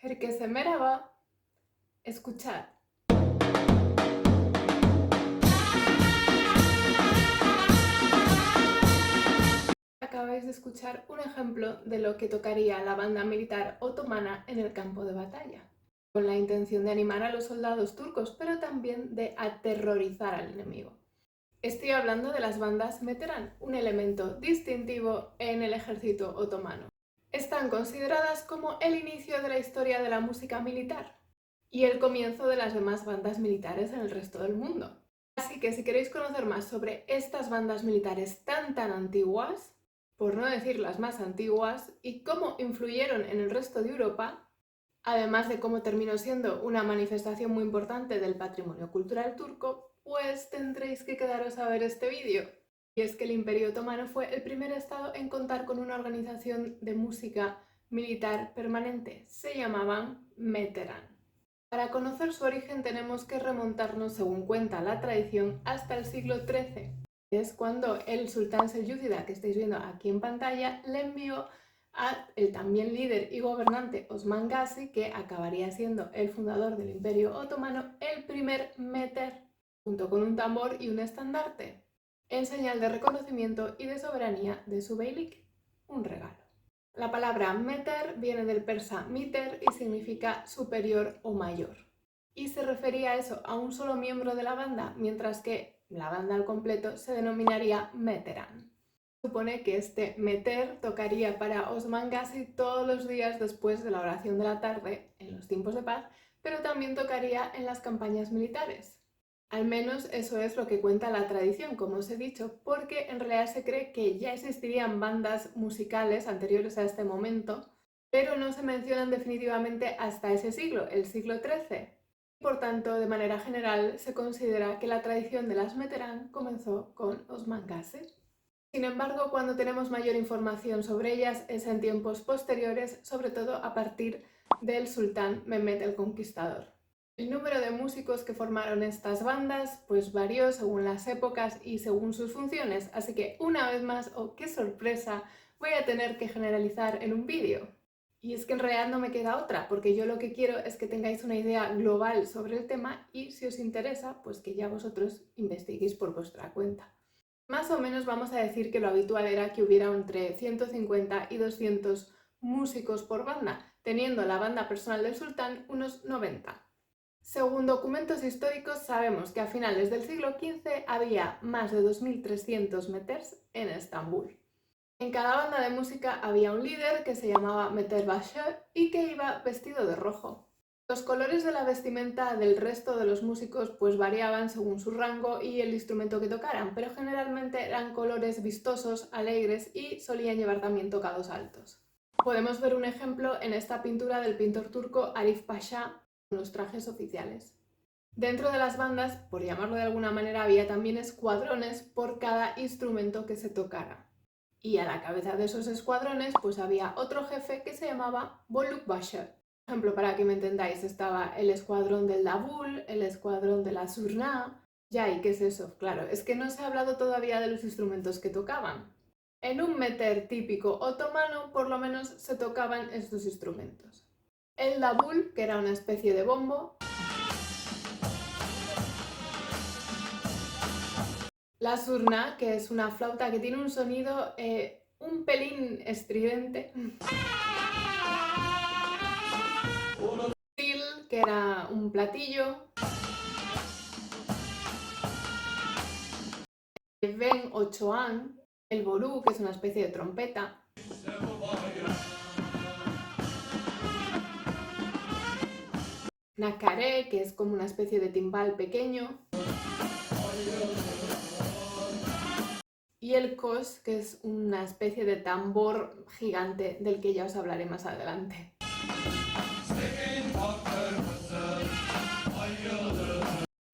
Herkese merhaba. Escuchad. Acabáis de escuchar un ejemplo de lo que tocaría la banda militar otomana en el campo de batalla, con la intención de animar a los soldados turcos, pero también de aterrorizar al enemigo. Estoy hablando de las bandas meteran, un elemento distintivo en el ejército otomano. Están consideradas como el inicio de la historia de la música militar y el comienzo de las demás bandas militares en el resto del mundo. Así que si queréis conocer más sobre estas bandas militares tan antiguas, por no decir las más antiguas, y cómo influyeron en el resto de Europa, además de cómo terminó siendo una manifestación muy importante del patrimonio cultural turco, pues tendréis que quedaros a ver este vídeo. Y es que el Imperio Otomano fue el primer estado en contar con una organización de música militar permanente. Se llamaban Meteran. Para conocer su origen tenemos que remontarnos, según cuenta la tradición, hasta el siglo XIII. Es cuando el sultán selyúcida, que estáis viendo aquí en pantalla, le envió a el también líder y gobernante Osman Gazi, que acabaría siendo el fundador del Imperio Otomano, el primer meter, junto con un tambor y un estandarte, en señal de reconocimiento y de soberanía de su beylik, un regalo. La palabra meter viene del persa miter y significa superior o mayor. Y se refería a eso, a un solo miembro de la banda, mientras que la banda al completo se denominaría meteran. Supone que este meter tocaría para Osman Gazi todos los días después de la oración de la tarde, en los tiempos de paz, pero también tocaría en las campañas militares. Al menos eso es lo que cuenta la tradición, como os he dicho, porque en realidad se cree que ya existirían bandas musicales anteriores a este momento, pero no se mencionan definitivamente hasta ese siglo, el siglo XIII. Por tanto, de manera general, se considera que la tradición de las meteran comenzó con Osman Gazi. Sin embargo, cuando tenemos mayor información sobre ellas es en tiempos posteriores, sobre todo a partir del sultán Mehmed el Conquistador. El número de músicos que formaron estas bandas pues varió según las épocas y según sus funciones, así que una vez más, ¡oh qué sorpresa!, voy a tener que generalizar en un vídeo. Y es que en realidad no me queda otra, porque yo lo que quiero es que tengáis una idea global sobre el tema y si os interesa, pues que ya vosotros investiguéis por vuestra cuenta. Más o menos vamos a decir que lo habitual era que hubiera entre 150 y 200 músicos por banda, teniendo la banda personal del sultán unos 90. Según documentos históricos sabemos que a finales del siglo XV había más de 2300 meters en Estambul. En cada banda de música había un líder que se llamaba meterbaşı y que iba vestido de rojo. Los colores de la vestimenta del resto de los músicos pues variaban según su rango y el instrumento que tocaran, pero generalmente eran colores vistosos, alegres y solían llevar también tocados altos. Podemos ver un ejemplo en esta pintura del pintor turco Arif Pasha con los trajes oficiales. Dentro de las bandas, por llamarlo de alguna manera, había también escuadrones por cada instrumento que se tocara. Y a la cabeza de esos escuadrones pues había otro jefe que se llamaba Bolukbaşı. Por ejemplo, para que me entendáis, estaba el escuadrón del Davul, el escuadrón de la Zurna. Ya, ¿y qué es eso? Claro, es que no se ha hablado todavía de los instrumentos que tocaban. En un meter típico otomano, por lo menos se tocaban estos instrumentos. El Davul, que era una especie de bombo. La Zurna, que es una flauta que tiene un sonido un pelín estridente. Que era un platillo. El ben o choan, el ború, que es una especie de trompeta. Nacaré, que es como una especie de timbal pequeño. Y el kos, que es una especie de tambor gigante del que ya os hablaré más adelante.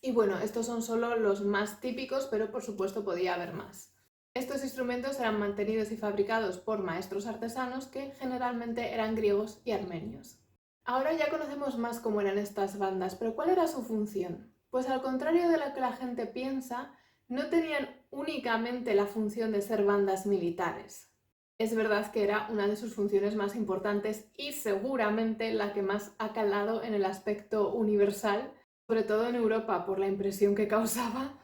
Y bueno, estos son solo los más típicos, pero por supuesto podía haber más. Estos instrumentos eran mantenidos y fabricados por maestros artesanos que generalmente eran griegos y armenios. Ahora ya conocemos más cómo eran estas bandas, pero ¿cuál era su función? Pues al contrario de lo que la gente piensa, no tenían únicamente la función de ser bandas militares. Es verdad que era una de sus funciones más importantes y seguramente la que más ha calado en el aspecto universal, sobre todo en Europa por la impresión que causaba,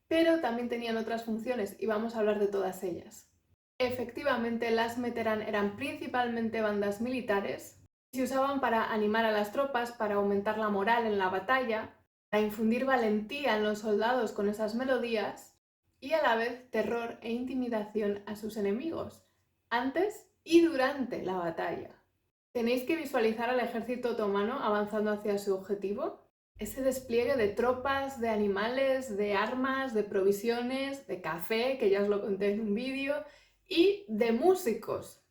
pero también tenían otras funciones y vamos a hablar de todas ellas. Efectivamente, las Meteran eran principalmente bandas militares y se usaban para animar a las tropas, para aumentar la moral en la batalla, para infundir valentía en los soldados con esas melodías y a la vez terror e intimidación a sus enemigos, antes y durante la batalla. Tenéis que visualizar al ejército otomano avanzando hacia su objetivo. Ese despliegue de tropas, de animales, de armas, de provisiones, de café, que ya os lo conté en un vídeo, y de músicos.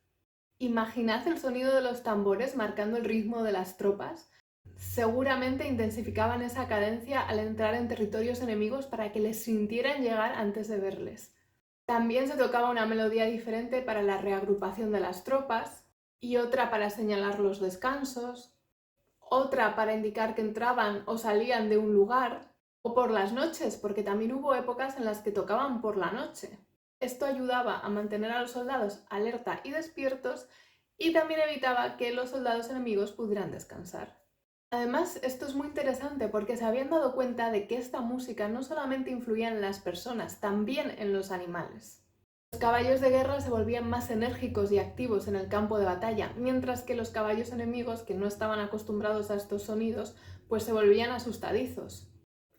Imaginad el sonido de los tambores marcando el ritmo de las tropas. Seguramente intensificaban esa cadencia al entrar en territorios enemigos para que les sintieran llegar antes de verles. También se tocaba una melodía diferente para la reagrupación de las tropas y otra para señalar los descansos, otra para indicar que entraban o salían de un lugar, o por las noches, porque también hubo épocas en las que tocaban por la noche. Esto ayudaba a mantener a los soldados alerta y despiertos y también evitaba que los soldados enemigos pudieran descansar. Además, esto es muy interesante porque se habían dado cuenta de que esta música no solamente influía en las personas, también en los animales. Los caballos de guerra se volvían más enérgicos y activos en el campo de batalla, mientras que los caballos enemigos, que no estaban acostumbrados a estos sonidos, pues se volvían asustadizos.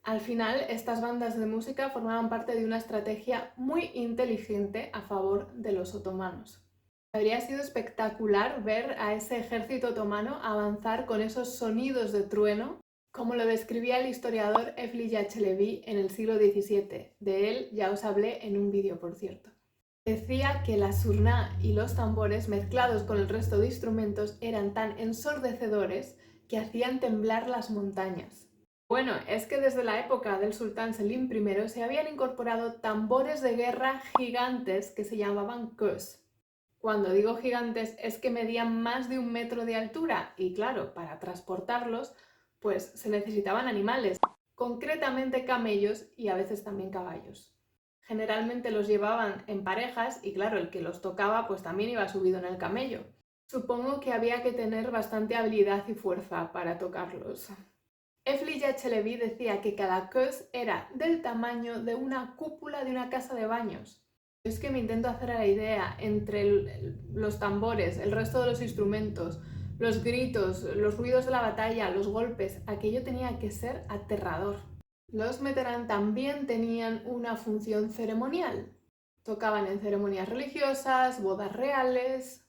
Al final, estas bandas de música formaban parte de una estrategia muy inteligente a favor de los otomanos. Habría sido espectacular ver a ese ejército otomano avanzar con esos sonidos de trueno, como lo describía el historiador Evliya Çelebi en el siglo XVII. De él ya os hablé en un vídeo, por cierto. Decía que la surna y los tambores mezclados con el resto de instrumentos eran tan ensordecedores que hacían temblar las montañas. Bueno, es que desde la época del sultán Selim I se habían incorporado tambores de guerra gigantes que se llamaban kös. Cuando digo gigantes es que medían más de 1 metro de altura y claro, para transportarlos pues se necesitaban animales, concretamente camellos y a veces también caballos. Generalmente los llevaban en parejas y claro, el que los tocaba pues también iba subido en el camello. Supongo que había que tener bastante habilidad y fuerza para tocarlos. Evliya Çelebi decía que cada kös era del tamaño de una cúpula de una casa de baños. Es que me intento hacer a la idea entre los tambores, el resto de los instrumentos, los gritos, los ruidos de la batalla, los golpes, aquello tenía que ser aterrador. Los Meteran también tenían una función ceremonial. Tocaban en ceremonias religiosas, bodas reales,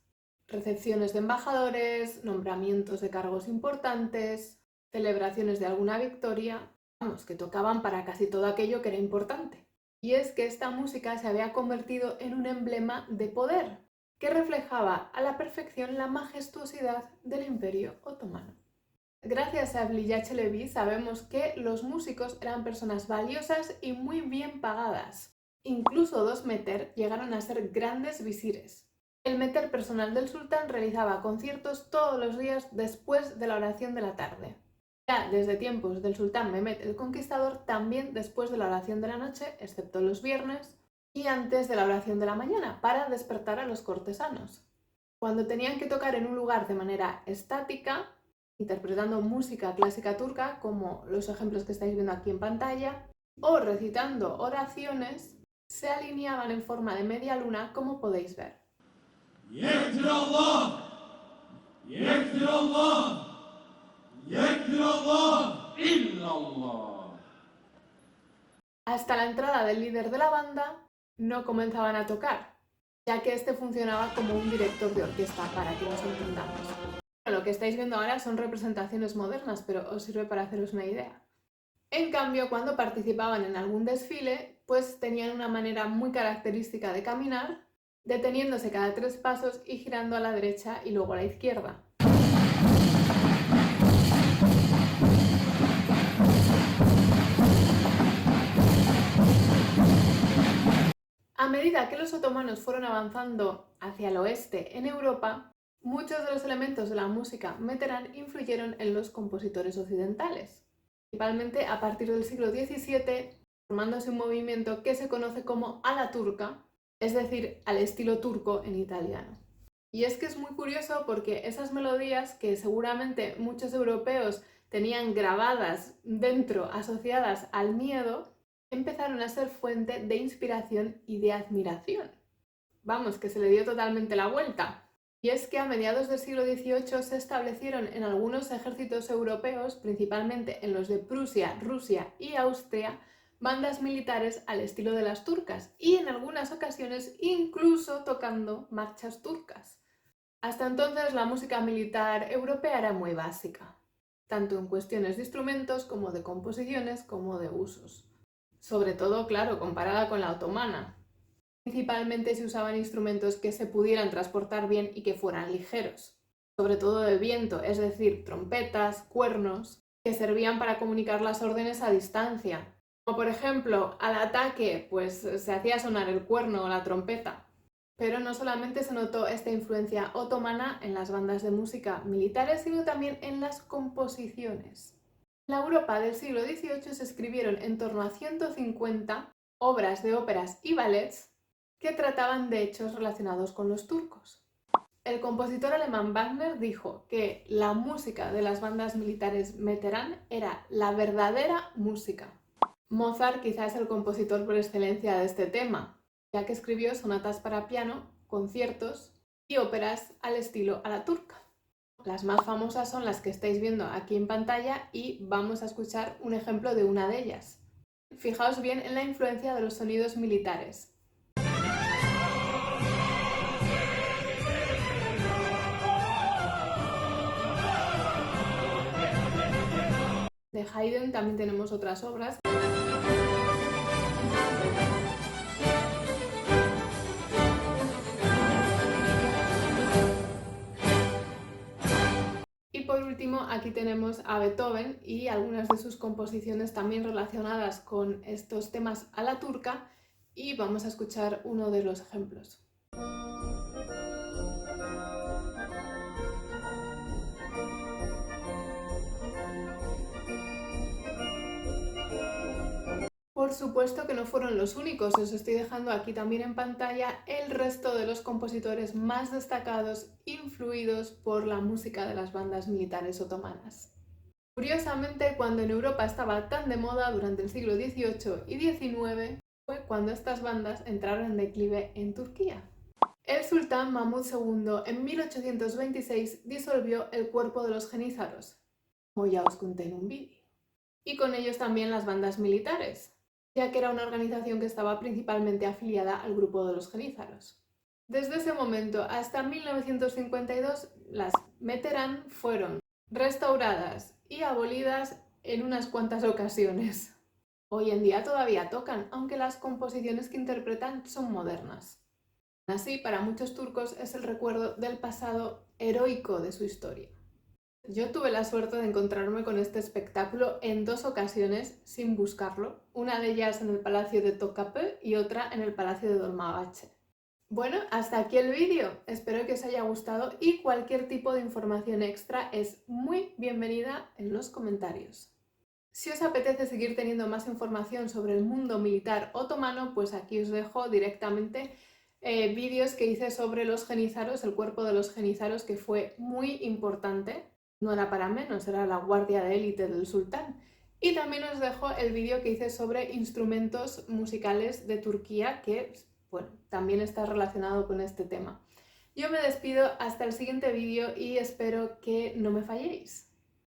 recepciones de embajadores, nombramientos de cargos importantes, celebraciones de alguna victoria, vamos, que tocaban para casi todo aquello que era importante. Y es que esta música se había convertido en un emblema de poder, que reflejaba a la perfección la majestuosidad del Imperio Otomano. Gracias a Evliya Çelebi sabemos que los músicos eran personas valiosas y muy bien pagadas. Incluso dos meter llegaron a ser grandes visires. El meter personal del sultán realizaba conciertos todos los días después de la oración de la tarde. Ya desde tiempos del sultán Mehmed el Conquistador, también después de la oración de la noche, excepto los viernes, y antes de la oración de la mañana, para despertar a los cortesanos. Cuando tenían que tocar en un lugar de manera estática, interpretando música clásica turca, como los ejemplos que estáis viendo aquí en pantalla, o recitando oraciones, se alineaban en forma de media luna, como podéis ver. Yektir Allah, yektir Allah, yektir Allah, illallah. Hasta la entrada del líder de la banda no comenzaban a tocar, ya que este funcionaba como un director de orquesta, para que nos entendamos. Lo que estáis viendo ahora son representaciones modernas, pero os sirve para haceros una idea. En cambio, cuando participaban en algún desfile, pues tenían una manera muy característica de caminar, deteniéndose cada 3 pasos y girando a la derecha y luego a la izquierda. A medida que los otomanos fueron avanzando hacia el oeste en Europa, muchos de los elementos de la música meteran influyeron en los compositores occidentales, principalmente a partir del siglo XVII, formándose un movimiento que se conoce como ala turca, es decir, al estilo turco en italiano. Y es que es muy curioso porque esas melodías que seguramente muchos europeos tenían grabadas dentro, asociadas al miedo, empezaron a ser fuente de inspiración y de admiración. Vamos, que se le dio totalmente la vuelta. Y es que a mediados del siglo XVIII se establecieron en algunos ejércitos europeos, principalmente en los de Prusia, Rusia y Austria, bandas militares al estilo de las turcas y en algunas ocasiones incluso tocando marchas turcas. Hasta entonces la música militar europea era muy básica, tanto en cuestiones de instrumentos como de composiciones como de usos. Sobre todo, claro, comparada con la otomana. Principalmente se usaban instrumentos que se pudieran transportar bien y que fueran ligeros, sobre todo de viento, es decir, trompetas, cuernos, que servían para comunicar las órdenes a distancia. Como por ejemplo, al ataque, pues se hacía sonar el cuerno o la trompeta. Pero no solamente se notó esta influencia otomana en las bandas de música militares, sino también en las composiciones. En la Europa del siglo XVIII se escribieron en torno a 150 obras de óperas y ballets que trataban de hechos relacionados con los turcos. El compositor alemán Wagner dijo que la música de las bandas militares Meterán era la verdadera música. Mozart quizás es el compositor por excelencia de este tema, ya que escribió sonatas para piano, conciertos y óperas al estilo a la turca. Las más famosas son las que estáis viendo aquí en pantalla y vamos a escuchar un ejemplo de una de ellas. Fijaos bien en la influencia de los sonidos militares. De Haydn también tenemos otras obras. Y por último, aquí tenemos a Beethoven y algunas de sus composiciones también relacionadas con estos temas a la turca, y vamos a escuchar uno de los ejemplos. Por supuesto que no fueron los únicos, os estoy dejando aquí también en pantalla el resto de los compositores más destacados influidos por la música de las bandas militares otomanas. Curiosamente, cuando en Europa estaba tan de moda durante el siglo XVIII y XIX, fue cuando estas bandas entraron en declive en Turquía. El sultán Mahmud II en 1826 disolvió el cuerpo de los jenízaros, como ya os conté en un vídeo, y con ellos también las bandas militares, ya que era una organización que estaba principalmente afiliada al grupo de los jenízaros. Desde ese momento hasta 1952, las Meterán fueron restauradas y abolidas en unas cuantas ocasiones. Hoy en día todavía tocan, aunque las composiciones que interpretan son modernas. Así, para muchos turcos es el recuerdo del pasado heroico de su historia. Yo tuve la suerte de encontrarme con este espectáculo en dos ocasiones sin buscarlo, una de ellas en el Palacio de Topkapı y otra en el Palacio de Dolmabahce. Bueno, hasta aquí el vídeo, espero que os haya gustado y cualquier tipo de información extra es muy bienvenida en los comentarios. Si os apetece seguir teniendo más información sobre el mundo militar otomano, pues aquí os dejo directamente vídeos que hice sobre los jenízaros, el cuerpo de los jenízaros, que fue muy importante. No era para menos, era la guardia de élite del sultán. Y también os dejo el vídeo que hice sobre instrumentos musicales de Turquía, que bueno, también está relacionado con este tema. Yo me despido hasta el siguiente vídeo y espero que no me falléis.